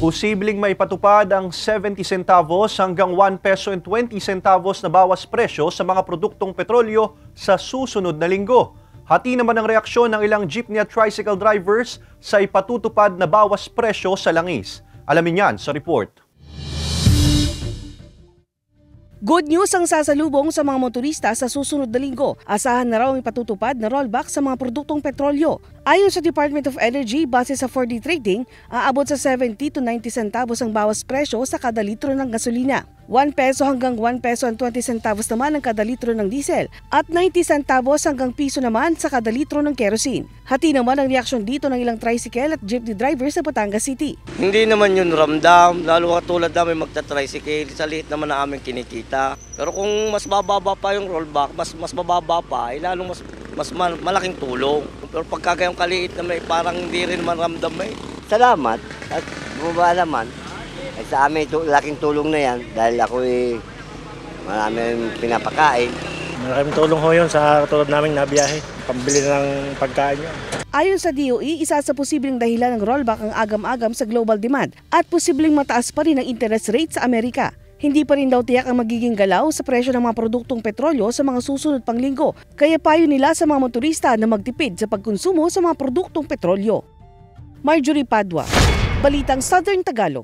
Posibleng maipatupad ang 70 centavos hanggang 1 peso and 20 centavos na bawas presyo sa mga produktong petrolyo sa susunod na linggo. Hati naman ang reaksyon ng ilang jeepney at tricycle drivers sa ipatutupad na bawas presyo sa langis. Alamin yan sa report. Good news ang sasalubong sa mga motorista sa susunod na linggo. Asahan na raw ang ipatutupad na rollback sa mga produktong petrolyo. Ayon sa Department of Energy, base sa 4D trading, aabot sa 70 to 90 centavos ang bawas presyo sa kada litro ng gasolina. 1 peso hanggang 1 peso and 20 centavos naman ang kada litro ng diesel at 90 centavos hanggang piso naman sa kada litro ng kerosene. Hati naman ang reaksyon dito ng ilang tricycle at jeepney drivers sa Batangas City. Hindi naman yun ramdam, lalo katulad namin magta-tricycle, sa liit naman na aming kinikita. Pero kung mas bababa pa yung rollback, mas bababa pa, lalong mas malaking tulong. Pero pagka gayong kaliit naman, parang hindi rin man ramdam eh. Salamat at bumaba naman. At sa amin, laking tulong na yan dahil ako maraming pinapakain. Maraming tulong ho yun sa katulad naming nabiyahe, pambili ng pagkain yun. Ayon sa DOE, isa sa posibleng dahilan ng rollback ang agam-agam sa global demand at posibleng mataas pa rin ang interest rate sa Amerika. Hindi pa rin daw tiyak ang magiging galaw sa presyo ng mga produktong petrolyo sa mga susunod pang linggo. Kaya payo nila sa mga motorista na magtipid sa pagkonsumo sa mga produktong petrolyo. Marjorie Padua, Balitang Southern Tagalog.